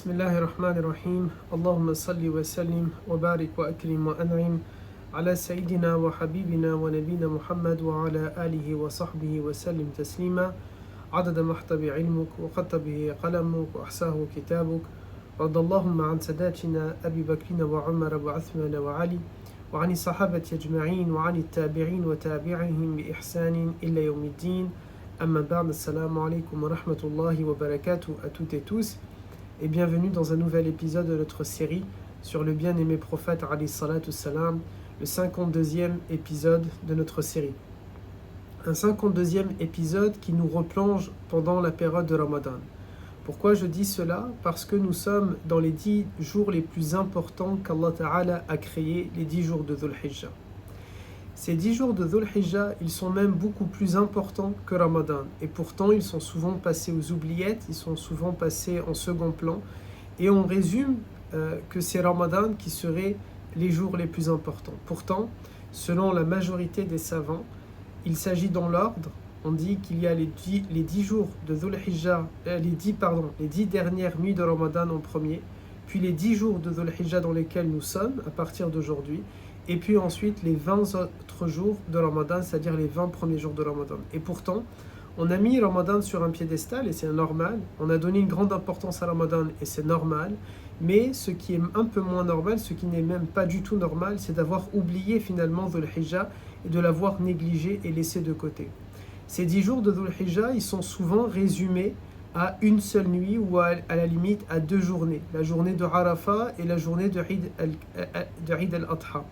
بسم الله الرحمن الرحيم اللهم صل وسلم وبارك وأكرم وأنعم على سيدنا وحبيبنا ونبينا محمد وعلى آله وصحبه وسلم تسليما عدد ما احتى بعلمك وقد به قلمك وأحصاه كتابك وارض اللهم عن ساداتنا أبي بكر وعمر وعثمان وعلي وعن الصحابة أجمعين وعن التابعين وتابعهم بإحسان إلى يوم الدين أما بعد السلام عليكم ورحمة الله وبركاته à toutes et tous et bienvenue dans un nouvel épisode de notre série sur le bien-aimé prophète alayhi salatu salam, le 52e épisode de notre série. Un 52e épisode qui nous replonge pendant la période de Ramadan. Pourquoi je dis cela? Parce que nous sommes dans les 10 jours les plus importants qu'Allah Ta'ala a créés, les 10 jours de Dhul Hijjah. Ces 10 jours de Dhul Hijjah, ils sont même beaucoup plus importants que Ramadan. Et pourtant, ils sont souvent passés aux oubliettes, ils sont souvent passés en second plan. Et on résume que c'est Ramadan qui serait les jours les plus importants. Pourtant, selon la majorité des savants, il s'agit dans l'ordre. On dit qu'il y a les 10 jours de Dhul Hijjah, les 10 dernières nuits de Ramadan en premier, puis les 10 jours de Dhul Hijjah dans lesquels nous sommes à partir d'aujourd'hui, et puis ensuite les 20 autres jours de Ramadan, c'est-à-dire les 20 premiers jours de Ramadan. Et pourtant, on a mis Ramadan sur un piédestal et c'est normal, on a donné une grande importance à Ramadan et c'est normal, mais ce qui est un peu moins normal, ce qui n'est même pas du tout normal, c'est d'avoir oublié finalement Dhul Hijjah et de l'avoir négligé et laissé de côté. Ces 10 jours de Dhul Hijjah, ils sont souvent résumés à une seule nuit ou à la limite à 2 journées, la journée de Arafat et la journée de Eid al-Adha.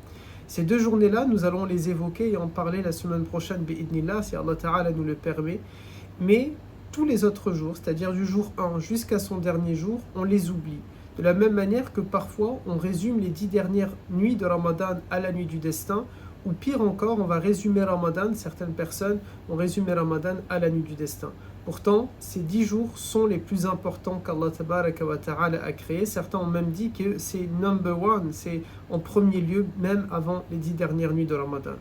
Ces 2 journées-là, nous allons les évoquer et en parler la semaine prochaine, bi'idnillah, si Allah Ta'ala nous le permet. Mais tous les autres jours, c'est-à-dire du jour 1 jusqu'à son dernier jour, on les oublie. De la même manière que parfois, on résume les 10 dernières nuits de Ramadan à la nuit du destin, ou pire encore, on va résumer Ramadan, certaines personnes ont résumé Ramadan à la nuit du destin. Pourtant, ces 10 jours sont les plus importants qu'Allah Tabaraka wa Ta'ala a créés. Certains ont même dit que c'est number one, c'est en premier lieu, même avant les 10 dernières nuits de Ramadan.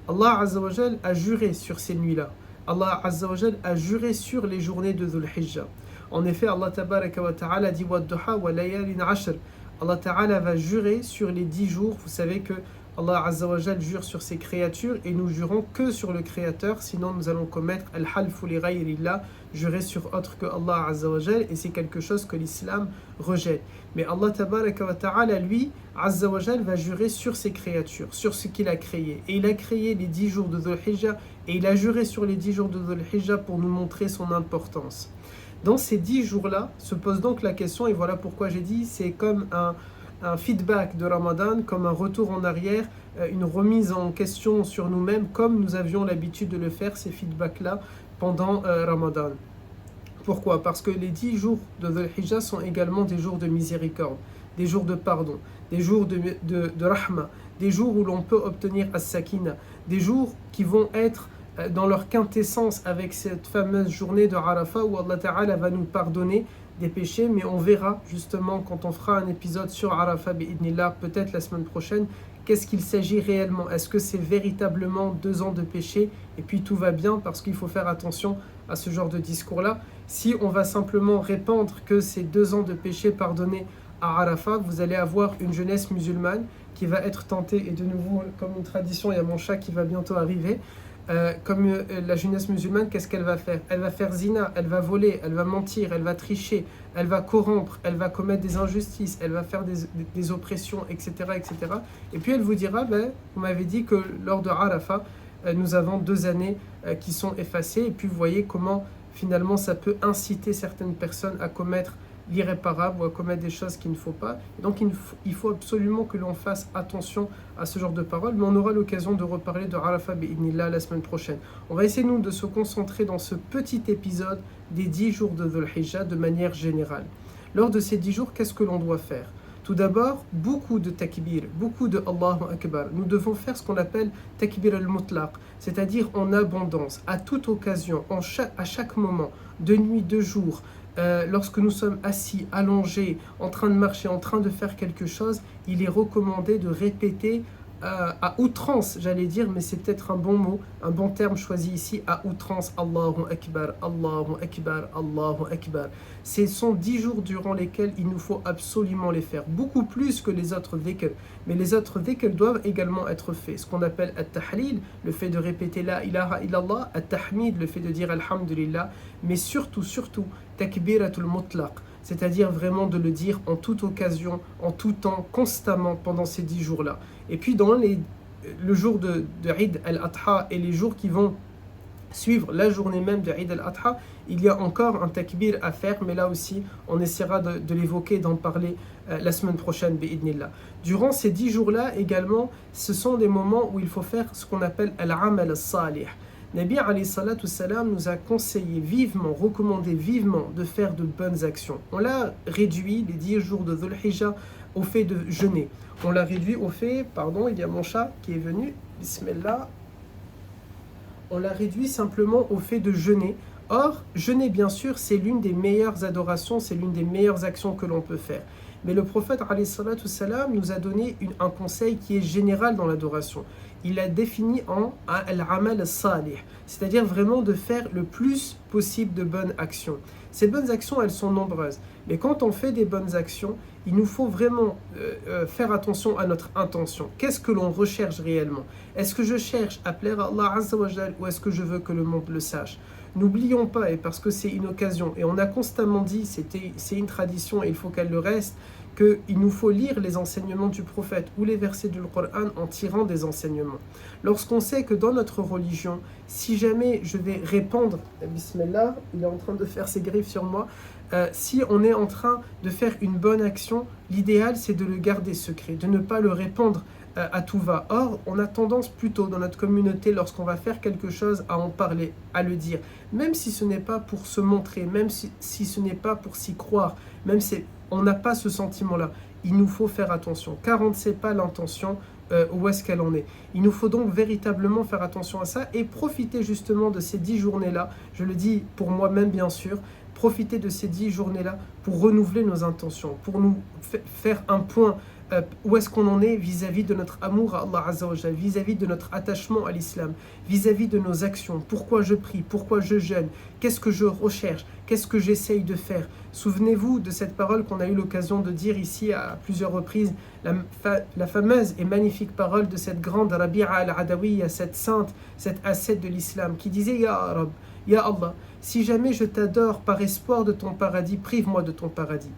Allah Azza wa Jal a juré sur ces nuits-là. Allah Azza wa Jal a juré sur les journées de Dhul Hijjah. En effet, Allah Tabaraka wa Ta'ala dit وَالضُّحَى وَلَيَالٍ عَشْرٍ. Allah Ta'ala va jurer sur les 10 jours. Vous savez que Allah Azza wa Jal jure sur ses créatures et nous jurons que sur le Créateur, sinon nous allons commettre al-halfu li ghayrillah, jurer sur autre que Allah Azza wa Jal, et c'est quelque chose que l'islam rejette. Mais Allah Tabaraka wa Ta'ala, lui, Azza wa Jal, va jurer sur ses créatures, sur ce qu'il a créé. Et il a créé les 10 jours de Dhul Hijjah et il a juré sur les 10 jours de Dhul Hijjah pour nous montrer son importance. Dans ces 10 jours-là se pose donc la question, et voilà pourquoi j'ai dit, c'est comme un feedback de Ramadan, comme un retour en arrière, une remise en question sur nous-mêmes, comme nous avions l'habitude de le faire, ces feedbacks-là, pendant Ramadan. Pourquoi? Parce que les 10 jours de Dhul Hijjah sont également des jours de miséricorde, des jours de pardon, des jours de rahma, des jours où l'on peut obtenir as-sakina, des jours qui vont être dans leur quintessence avec cette fameuse journée de Arafat où Allah Ta'ala va nous pardonner des péchés, mais on verra justement quand on fera un épisode sur Arafat bi'idnillah, peut-être la semaine prochaine, qu'est-ce qu'il s'agit réellement. Est-ce que c'est véritablement 2 ans de péché et puis tout va bien? Parce qu'il faut faire attention à ce genre de discours-là. Si on va simplement répandre que c'est 2 ans de péché pardonnés à Arafat, vous allez avoir une jeunesse musulmane qui va être tentée, et de nouveau, comme une tradition, il y a mon chat qui va bientôt arriver, comme la jeunesse musulmane, qu'est-ce qu'elle va faire? Elle va faire zina, elle va voler, elle va mentir, elle va tricher, elle va corrompre, elle va commettre des injustices, elle va faire des oppressions, etc., etc. Et puis elle vous dira, vous m'avez dit que lors de Arafat, nous avons 2 années qui sont effacées, et puis vous voyez comment finalement ça peut inciter certaines personnes à commettre l'irréparable ou à commettre des choses qu'il ne faut pas. Et donc il faut absolument que l'on fasse attention à ce genre de paroles, mais on aura l'occasion de reparler de Arafat bi'idnillah la semaine prochaine. On va essayer nous de se concentrer dans ce petit épisode des 10 jours de Dhul Hijjah de manière générale. Lors de ces 10 jours, qu'est-ce que l'on doit faire? Tout d'abord, beaucoup de takbir, beaucoup de Allahu Akbar. Nous devons faire ce qu'on appelle takbir al-mutlaq, c'est-à-dire en abondance, à toute occasion, à chaque moment, de nuit, de jour. Lorsque nous sommes assis, allongés, en train de marcher, en train de faire quelque chose, il est recommandé de répéter à outrance, j'allais dire, mais c'est peut-être un bon mot, un bon terme choisi ici, à outrance, Allahu Akbar, Allahu Akbar, Allahu Akbar. Ce sont 10 jours durant lesquels il nous faut absolument les faire, beaucoup plus que les autres dhikr. Mais les autres dhikr doivent également être faits. Ce qu'on appelle at-tahlil, le fait de répéter la ilaha illallah, at-tahmid, le fait de dire alhamdulillah, mais surtout, takbiratul mutlaq, c'est-à-dire vraiment de le dire en toute occasion, en tout temps, constamment pendant ces 10 jours-là. Et puis dans le jour de Eid al-Adha et les jours qui vont suivre la journée même de Eid al-Adha, il y a encore un takbir à faire, mais là aussi on essaiera de l'évoquer, d'en parler la semaine prochaine, bi'idnillah. Durant ces 10 jours-là également, ce sont des moments où il faut faire ce qu'on appelle al-amal al-salih. Nabi alayhi salatu salam nous a conseillé vivement, recommandé vivement de faire de bonnes actions. On l'a réduit les 10 jours de Dhul Hijjah au fait de jeûner. On l'a réduit au fait, pardon, il y a mon chat qui est venu, bismillah. On l'a réduit simplement au fait de jeûner. Or, jeûner bien sûr, c'est l'une des meilleures adorations, c'est l'une des meilleures actions que l'on peut faire. Mais le prophète alayhi salatu salam nous a donné un conseil qui est général dans l'adoration. Il l'a défini en al-amal al-salih, c'est-à-dire vraiment de faire le plus possible de bonnes actions. Ces bonnes actions, elles sont nombreuses. Mais quand on fait des bonnes actions, il nous faut vraiment faire attention à notre intention. Qu'est-ce que l'on recherche réellement? Est-ce que je cherche à plaire à Allah Azza wa Jal ou est-ce que je veux que le monde le sache? N'oublions pas, et parce que c'est une occasion, et on a constamment dit, c'est une tradition et il faut qu'elle le reste, qu'il nous faut lire les enseignements du prophète ou les versets du Coran en tirant des enseignements. Lorsqu'on sait que dans notre religion, si jamais je vais répandre, bismillah, il est en train de faire ses griffes sur moi, si on est en train de faire une bonne action, l'idéal c'est de le garder secret, de ne pas le répandre à tout va. Or, on a tendance plutôt dans notre communauté, lorsqu'on va faire quelque chose, à en parler, à le dire, même si ce n'est pas pour se montrer, même si ce n'est pas pour s'y croire, même si on n'a pas ce sentiment-là. Il nous faut faire attention, car on ne sait pas l'intention, où est-ce qu'elle en est. Il nous faut donc véritablement faire attention à ça et profiter justement de ces 10 journées-là, je le dis pour moi-même bien sûr, profiter de ces 10 journées-là pour renouveler nos intentions, pour nous faire un point où est-ce qu'on en est vis-à-vis de notre amour à Allah Azza wa Jalla, vis-à-vis de notre attachement à l'islam, vis-à-vis de nos actions, pourquoi je prie, pourquoi je jeûne, qu'est-ce que je recherche, qu'est-ce que j'essaye de faire. Souvenez-vous de cette parole qu'on a eu l'occasion de dire ici à plusieurs reprises, la fameuse et magnifique parole de cette grande Rabi'a al-Adawiya, cette sainte, cette ascète de l'islam, qui disait « Ya Rab, Ya Allah, si jamais je t'adore par espoir de ton paradis, prive-moi de ton paradis.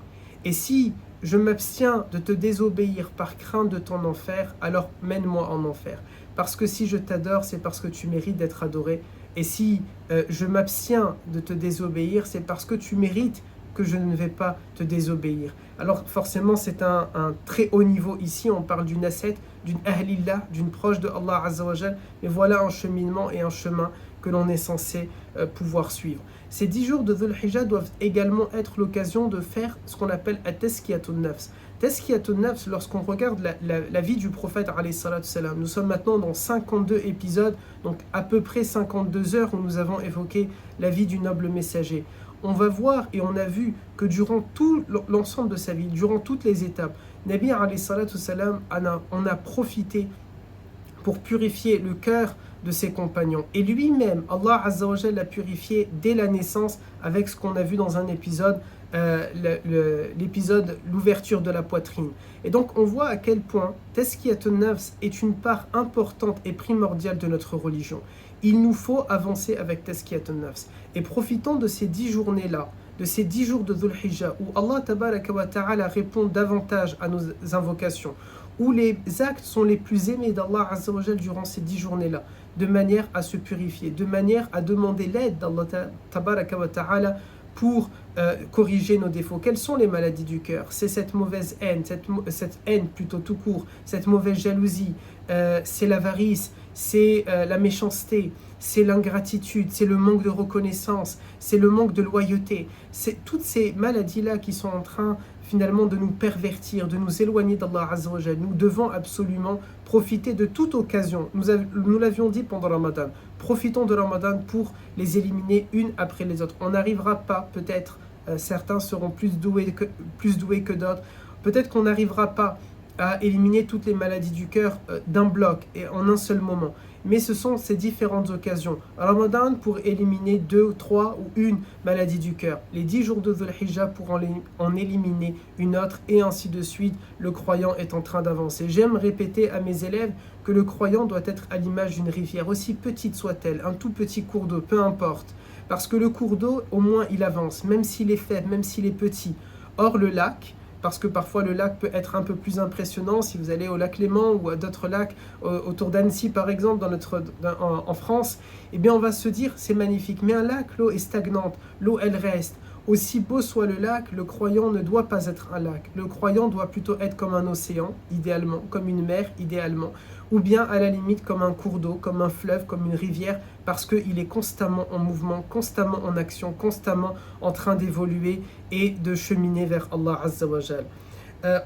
Et si je m'abstiens de te désobéir par crainte de ton enfer, alors mène-moi en enfer. Parce que si je t'adore, c'est parce que tu mérites d'être adoré. Et si je m'abstiens de te désobéir, c'est parce que tu mérites que je ne vais pas te désobéir. » Alors forcément, c'est un très haut niveau ici. On parle d'une ascète, d'une ahlillah, d'une proche de Allah Azza wa Jal. Mais voilà un cheminement et un chemin que l'on est censé pouvoir suivre. Ces 10 jours de Dhul Hijjah doivent également être l'occasion de faire ce qu'on appelle at-tazkiyatun nafs. Tazkiyatun nafs, lorsqu'on regarde la vie du prophète alayhi salatu salam, nous sommes maintenant dans 52 épisodes, donc à peu près 52 heures où nous avons évoqué la vie du noble messager. On va voir et on a vu que durant tout l'ensemble de sa vie, durant toutes les étapes, Nabi alayhi salatu salam en a profité pour purifier le cœur de ses compagnons. Et lui-même, Allah Azza wa Jalla l'a purifié dès la naissance avec ce qu'on a vu dans un épisode, l'ouverture de la poitrine. Et donc on voit à quel point Tazkiyatun Nafs est une part importante et primordiale de notre religion. Il nous faut avancer avec Tazkiyatun Nafs. Et profitons de ces 10 journées-là, de ces 10 jours de Dhul Hijjah, où Allah Tabaraka wa Ta'ala répond davantage à nos invocations, où les actes sont les plus aimés d'Allah Azza wa Jal durant ces 10 journées-là, de manière à se purifier, de manière à demander l'aide d'Allah Tabaraka wa Ta'ala pour corriger nos défauts. Quelles sont les maladies du cœur? C'est cette mauvaise haine, cette haine plutôt tout court, cette mauvaise jalousie, c'est l'avarice, c'est la méchanceté, c'est l'ingratitude, c'est le manque de reconnaissance, c'est le manque de loyauté. C'est toutes ces maladies-là qui sont en train finalement de nous pervertir, de nous éloigner d'Allah Azza wa Jal. Nous devons absolument profiter de toute occasion. Nous l'avions dit pendant Ramadan. Profitons de Ramadan pour les éliminer une après les autres. On n'arrivera pas, peut-être, certains seront plus doués que d'autres. Peut-être qu'on n'arrivera pas à éliminer toutes les maladies du cœur d'un bloc et en un seul moment. Mais ce sont ces différentes occasions. Ramadan pour éliminer 2, 3 ou une maladie du cœur. Les 10 jours de Dhul Hijjah pour en éliminer une autre et ainsi de suite. Le croyant est en train d'avancer. J'aime répéter à mes élèves que le croyant doit être à l'image d'une rivière, aussi petite soit-elle, un tout petit cours d'eau, peu importe. Parce que le cours d'eau, au moins il avance, même s'il est faible, même s'il est petit. Or le lac, parce que parfois le lac peut être un peu plus impressionnant, si vous allez au lac Léman ou à d'autres lacs autour d'Annecy par exemple, en France, eh bien on va se dire c'est magnifique, mais un lac, l'eau est stagnante, l'eau elle reste. Aussi beau soit le lac, le croyant ne doit pas être un lac. Le croyant doit plutôt être comme un océan, idéalement, comme une mer, idéalement, ou bien à la limite comme un cours d'eau, comme un fleuve, comme une rivière, parce qu'il est constamment en mouvement, constamment en action, constamment en train d'évoluer et de cheminer vers Allah Azza wa Jal.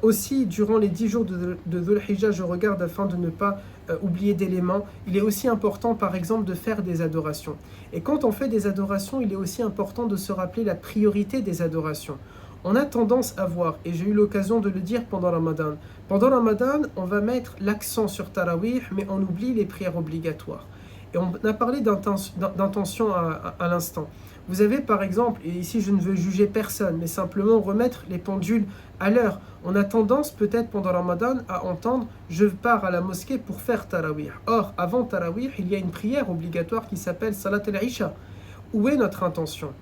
Aussi, durant les 10 jours de Dhul Hijjah, je regarde afin de ne pas oublier d'éléments. Il est aussi important, par exemple, de faire des adorations. Et quand on fait des adorations, il est aussi important de se rappeler la priorité des adorations. On a tendance à voir, et j'ai eu l'occasion de le dire pendant Ramadan, on va mettre l'accent sur Tarawih, mais on oublie les prières obligatoires. Et on a parlé d'intention à l'instant. Vous avez par exemple, et ici je ne veux juger personne, mais simplement remettre les pendules à l'heure. On a tendance peut-être pendant Ramadan à entendre « je pars à la mosquée pour faire Tarawih ». Or, avant Tarawih, il y a une prière obligatoire qui s'appelle Salat al-Isha. Où est notre intention ?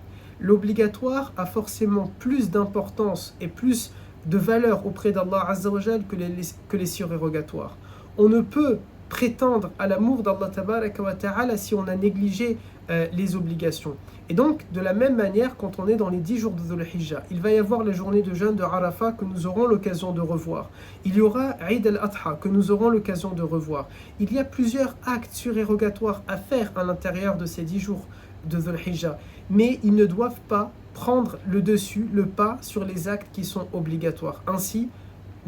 L'obligatoire a forcément plus d'importance et plus de valeur auprès d'Allah Azza wa Jal que les surérogatoires. On ne peut prétendre à l'amour d'Allah Tabaraka wa Ta'ala si on a négligé les obligations. Et donc, de la même manière, quand on est dans les 10 jours de Dhul Hijjah, il va y avoir les journées de jeûne de Arafat que nous aurons l'occasion de revoir. Il y aura Eid al-Adha que nous aurons l'occasion de revoir. Il y a plusieurs actes surérogatoires à faire à l'intérieur de ces 10 jours de Dhul Hijjah. Mais ils ne doivent pas prendre le dessus, le pas sur les actes qui sont obligatoires. Ainsi,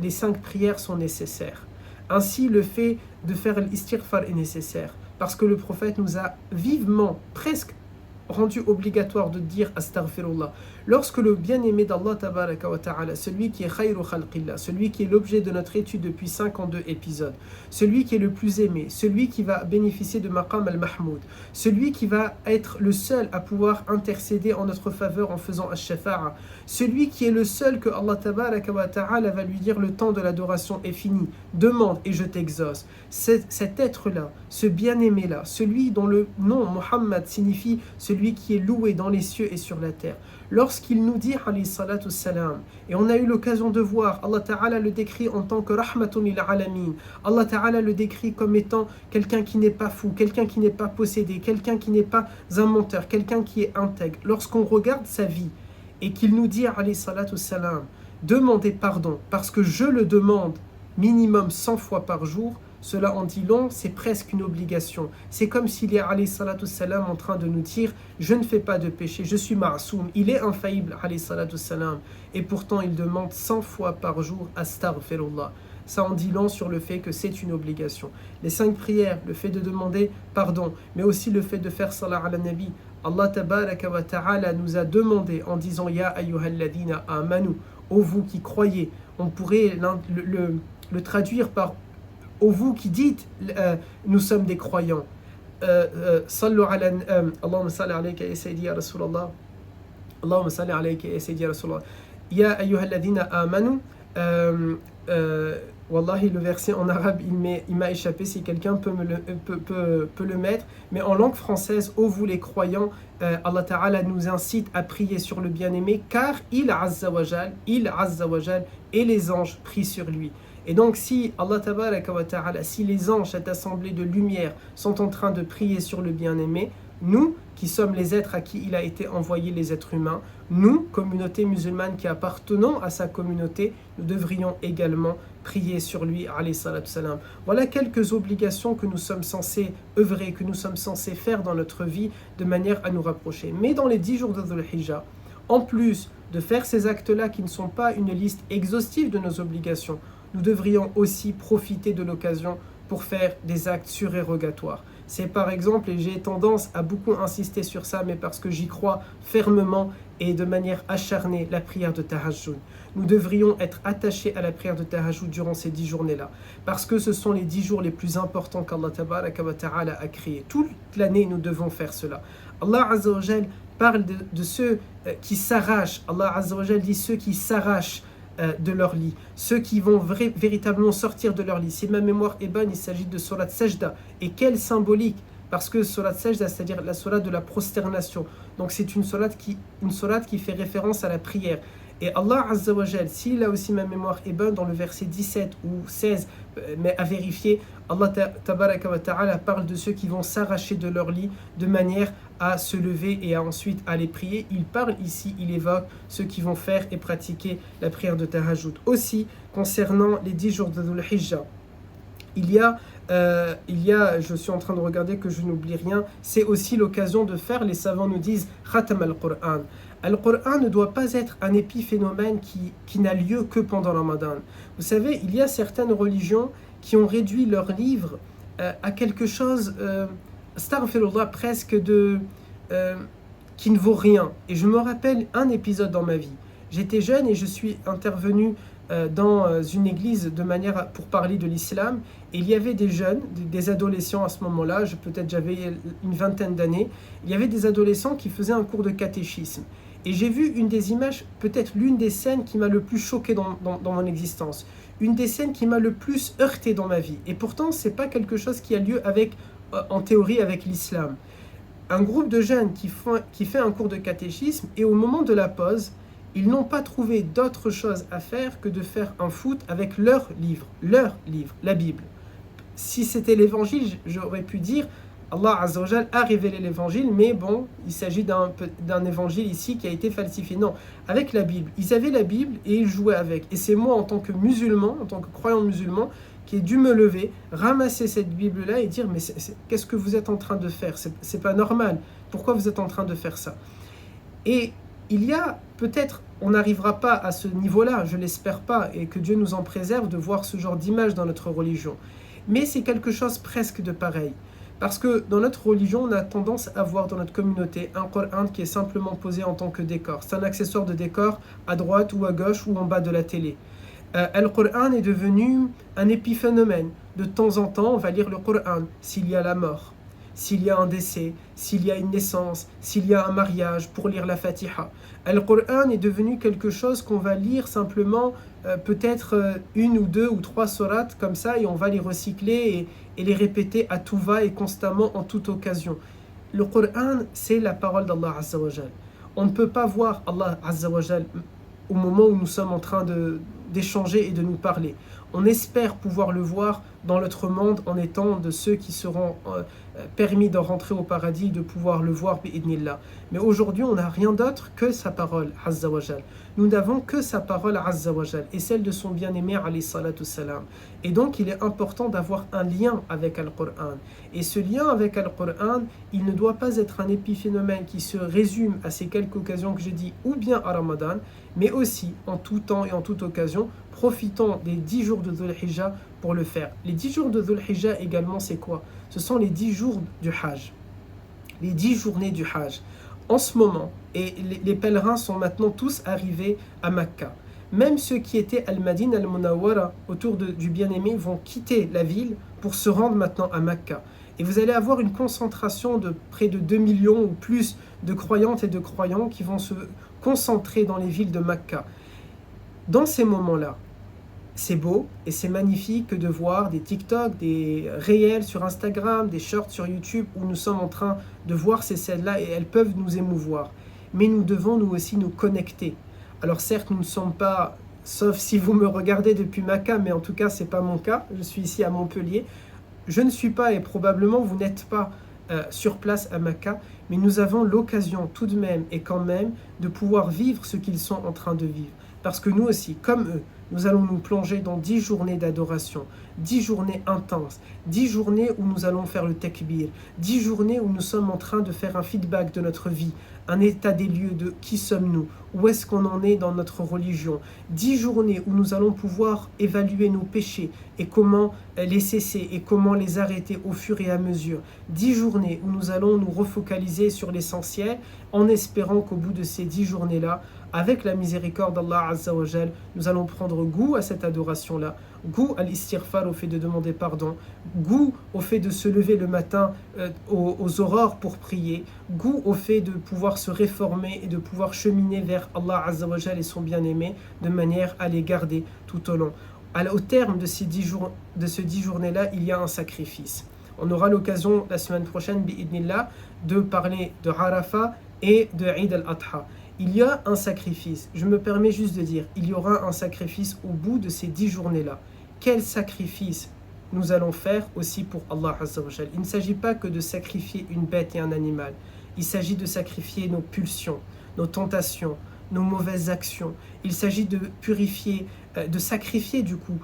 les 5 prières sont nécessaires. Ainsi, le fait de faire l'istighfar est nécessaire. Parce que le prophète nous a vivement, presque rendu obligatoire de dire astaghfirullah. Lorsque le bien-aimé d'Allah tabaraka wa ta'ala, celui qui est khayru khalqillah, celui qui est l'objet de notre étude depuis 52 épisodes, celui qui est le plus aimé, celui qui va bénéficier de maqam al-mahmoud, celui qui va être le seul à pouvoir intercéder en notre faveur en faisant ash-shafa'a, celui qui est le seul que Allah tabaraka wa ta'ala va lui dire le temps de l'adoration est fini, demande et je t'exauce. Cet être-là, ce bien-aimé-là, celui dont le nom Muhammad signifie celui qui est loué dans les cieux et sur la terre, lorsqu'il nous dit alayhi salatu salam, et on a eu l'occasion de voir, Allah Ta'ala le décrit en tant que rahmatun lil alamin, Allah Ta'ala le décrit comme étant quelqu'un qui n'est pas fou, quelqu'un qui n'est pas possédé, quelqu'un qui n'est pas un menteur, quelqu'un qui est intègre. Lorsqu'on regarde sa vie et qu'il nous dit alayhi salatu salam, demandez pardon parce que je le demande minimum 100 fois par jour, cela en dit long, c'est presque une obligation. C'est comme s'il est alayhi salatu salam en train de nous dire je ne fais pas de péché, je suis ma'soum, il est infaillible alayhi salatu salam, et pourtant il demande 100 fois par jour astaghfirullah. Ça en dit long sur le fait que c'est une obligation. Les 5 prières, le fait de demander pardon, mais aussi le fait de faire salat ala nabi. Allah tabaraka wa ta'ala nous a demandé en disant ya ayyuhalladhina amanu, ô vous qui croyez. On pourrait le traduire par ô vous qui dites nous sommes des croyants. Sallu ala Allahumma salli alayka ya sayyidi ya Rasulallah. Allahumma salli alayka ya sayyidi ya Rasulallah. Ya ayyuhalladhina amanu. Wallahi, le verset en arabe il m'a échappé, si quelqu'un peut le mettre, mais en langue française, ô vous les croyants, Allah Ta'ala nous incite à prier sur le bien-aimé car il Azza wa Jal et les anges prient sur lui. Et donc si Allah Tabaraka wa Ta'ala, si les anges, cette assemblée de lumière, sont en train de prier sur le bien-aimé, nous, qui sommes les êtres à qui il a été envoyé, les êtres humains, nous, communauté musulmane qui appartenons à sa communauté, nous devrions également prier sur lui, alayhi salatu salam. Voilà quelques obligations que nous sommes censés œuvrer, que nous sommes censés faire dans notre vie de manière à nous rapprocher. Mais dans les 10 jours de Dhul Hijjah, en plus de faire ces actes-là qui ne sont pas une liste exhaustive de nos obligations, nous devrions aussi profiter de l'occasion pour faire des actes surérogatoires. C'est par exemple, et j'ai tendance à beaucoup insister sur ça, mais parce que j'y crois fermement et de manière acharnée, la prière de Tahajjud. Nous devrions être attachés à la prière de Tahajjud durant ces 10 journées-là, parce que ce sont les 10 jours les plus importants qu'Allah Tabaraka wa Ta'ala a créés. Toute l'année, nous devons faire cela. Allah Azza wa Jal parle de ceux qui s'arrachent. Allah Azza wa Jal dit ceux qui s'arrachent de leur lit, ceux qui vont véritablement sortir de leur lit. Si ma mémoire est bonne, il s'agit de Surat Sajda. Et quelle symbolique! Parce que Surat Sajda, c'est-à-dire la Surat de la prosternation. Donc c'est une surat qui fait référence à la prière. Et Allah Azza wa Jal, si là aussi ma mémoire est bonne, dans le verset 17 ou 16, mais à vérifier, Allah Tabaraka wa Ta'ala parle de ceux qui vont s'arracher de leur lit de manière à se lever et à ensuite aller prier. Il parle ici, il évoque ceux qui vont faire et pratiquer la prière de Tahajjud. Aussi, concernant les 10 jours de Dhul Hijjah, il y a, je suis en train de regarder que je n'oublie rien, c'est aussi l'occasion de faire, les savants nous disent, Khatam al-Qur'an. Al-Qur'an ne doit pas être un épiphénomène qui n'a lieu que pendant le Ramadan. Vous savez, il y a certaines religions qui ont réduit leurs livres à quelque chose, astaghfirullah, presque qui ne vaut rien. Et je me rappelle un épisode dans ma vie. J'étais jeune et je suis intervenu dans une église pour parler de l'islam. Et il y avait des jeunes, des adolescents à ce moment-là, peut-être j'avais une vingtaine d'années, il y avait des adolescents qui faisaient un cours de catéchisme. Et j'ai vu une des images, peut-être l'une des scènes qui m'a le plus choqué dans mon existence. Une des scènes qui m'a le plus heurté dans ma vie. Et pourtant, ce n'est pas quelque chose qui a lieu en théorie avec l'islam. Un groupe de jeunes qui fait un cours de catéchisme et au moment de la pause, ils n'ont pas trouvé d'autre chose à faire que de faire un foot avec leur livre, la Bible. Si c'était l'évangile, j'aurais pu dire Allah Azza wa Jal a révélé l'évangile, mais bon, il s'agit d'un évangile ici qui a été falsifié. Non, avec la Bible. Ils avaient la Bible et ils jouaient avec. Et c'est moi, en tant que musulman, en tant que croyant musulman, qui ai dû me lever, ramasser cette Bible-là et dire mais qu'est-ce que vous êtes en train de faire? C'est pas normal. Pourquoi vous êtes en train de faire ça? Et il y a peut-être, on n'arrivera pas à ce niveau-là, je l'espère pas, et que Dieu nous en préserve de voir ce genre d'image dans notre religion. Mais c'est quelque chose presque de pareil. Parce que dans notre religion, on a tendance à voir dans notre communauté un Coran qui est simplement posé en tant que décor. C'est un accessoire de décor à droite ou à gauche ou en bas de la télé. Le Coran est devenu un épiphénomène. De temps en temps, on va lire le Coran s'il y a la mort, s'il y a un décès, s'il y a une naissance, s'il y a un mariage, pour lire la Fatiha. Le Coran est devenu quelque chose qu'on va lire simplement, peut-être une ou deux ou trois sourates comme ça, et on va les recycler et les répéter à tout va et constamment en toute occasion. Le Coran, c'est la parole d'Allah Azza wa Jal. On ne peut pas voir Allah Azza wa Jal au moment où nous sommes en train d'échanger et de nous parler. On espère pouvoir le voir dans notre monde en étant de ceux qui seront permis de rentrer au paradis, de pouvoir le voir bi'idnillah. Mais aujourd'hui, on n'a rien d'autre que sa parole, Azza wa Jal. Nous n'avons que sa parole, Azza wa Jal, et celle de son bien-aimé, alayhi salatu salam. Et donc, il est important d'avoir un lien avec Al-Qur'an. Et ce lien avec Al-Qur'an, il ne doit pas être un épiphénomène qui se résume à ces quelques occasions que j'ai dit, ou bien à Ramadan, mais aussi en tout temps et en toute occasion. Profitons des 10 jours de Dhul Hijjah pour le faire. Les 10 jours de Dhul Hijjah également, c'est quoi? Ce sont les 10 jours du Hajj, les 10 journées du Hajj. En ce moment, et les pèlerins sont maintenant tous arrivés à Mecca. Même ceux qui étaient al-Madin al-Munawwara, autour du bien-aimé, vont quitter la ville pour se rendre maintenant à Mecca. Et vous allez avoir une concentration de près de 2 millions ou plus de croyantes et de croyants qui vont se concentrer dans les villes de Mecca. Dans ces moments-là, c'est beau et c'est magnifique de voir des TikTok, des réels sur Instagram, des shorts sur YouTube où nous sommes en train de voir ces scènes-là et elles peuvent nous émouvoir. Mais nous devons nous aussi nous connecter. Alors certes, nous ne sommes pas, sauf si vous me regardez depuis Mecca, mais en tout cas, ce n'est pas mon cas. Je suis ici à Montpellier. Je ne suis pas et probablement vous n'êtes pas sur place à Mecca, mais nous avons l'occasion tout de même et quand même de pouvoir vivre ce qu'ils sont en train de vivre. Parce que nous aussi, comme eux, nous allons nous plonger dans 10 journées d'adoration, 10 journées intenses, 10 journées où nous allons faire le takbir, 10 journées où nous sommes en train de faire un feedback de notre vie un état des lieux de qui sommes-nous, où est-ce qu'on en est dans notre religion. 10 journées où nous allons pouvoir évaluer nos péchés et comment les cesser et comment les arrêter au fur et à mesure. 10 journées où nous allons nous refocaliser sur l'essentiel en espérant qu'au bout de ces 10 journées-là, avec la miséricorde d'Allah Azza wa Jal, nous allons prendre goût à cette adoration-là, goût à l'istighfar, au fait de demander pardon, goût au fait de se lever le matin aux aurores pour prier, goût au fait de pouvoir se réformer et de pouvoir cheminer vers Allah Azza wa Jal et son bien-aimé de manière à les garder tout au long. Au terme de ces 10 journées-là, il y a un sacrifice. On aura l'occasion la semaine prochaine, bi'idnillah, de parler de Arafah et de Eid al-Adha. Il y a un sacrifice. Je me permets juste de dire, il y aura un sacrifice au bout de ces 10 journées-là. Quel sacrifice nous allons faire aussi pour Allah Azza wa Jal? Il ne s'agit pas que de sacrifier une bête et un animal. Il s'agit de sacrifier nos pulsions, nos tentations, nos mauvaises actions. Il s'agit de purifier, de sacrifier du coup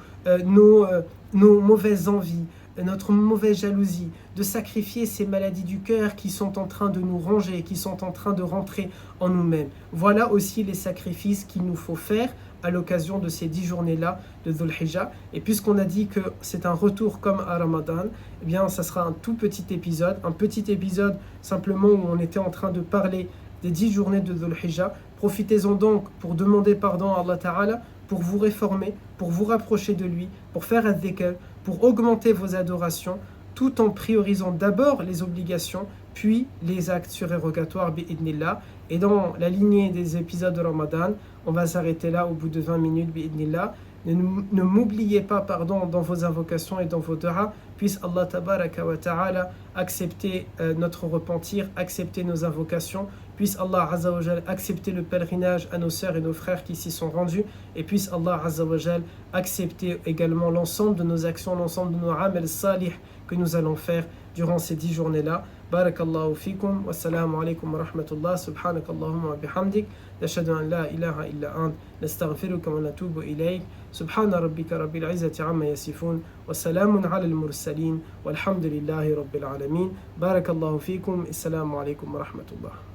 nos mauvaises envies, notre mauvaise jalousie, de sacrifier ces maladies du cœur qui sont en train de nous ranger, qui sont en train de rentrer en nous-mêmes. Voilà aussi les sacrifices qu'il nous faut faire à l'occasion de ces 10 journées-là de Dhul Hijjah. Et puisqu'on a dit que c'est un retour comme à Ramadan, eh bien ça sera un tout petit épisode simplement où on était en train de parler des 10 journées de Dhul Hijjah. Profitez-en donc pour demander pardon à Allah Ta'ala, pour vous réformer, pour vous rapprocher de lui, pour faire ad-dhikr, pour augmenter vos adorations, tout en priorisant d'abord les obligations, puis les actes surérogatoires, bi'idnillah. Et dans la lignée des épisodes de Ramadan, on va s'arrêter là au bout de 20 minutes, bi'idnillah. Ne m'oubliez pas, dans vos invocations et dans vos du'as. Puisse Allah tabaraka wa ta'ala accepter notre repentir, accepter nos invocations. Puisse Allah Azza wa Jal accepter le pèlerinage à nos sœurs et nos frères qui s'y sont rendus. Et puisse Allah Azza wa Jal accepter également l'ensemble de nos actions, l'ensemble de nos amal salih que nous allons faire durant ces 10 journées-là. Barakallahu fikum, wassalamu alaikum wa rahmatullah, subhanakallahumma wa bihamdik, nashhadu an la ilaha illa ant, nastaghfiruka wa natubu ilayk, subhana rabbika rabbil izzati amma yasifun, wa salamun ala al-mursalin, walhamdulillahi rabbil alamin. Barakallahu fikum, assalamu alaikum wa rahmatullah.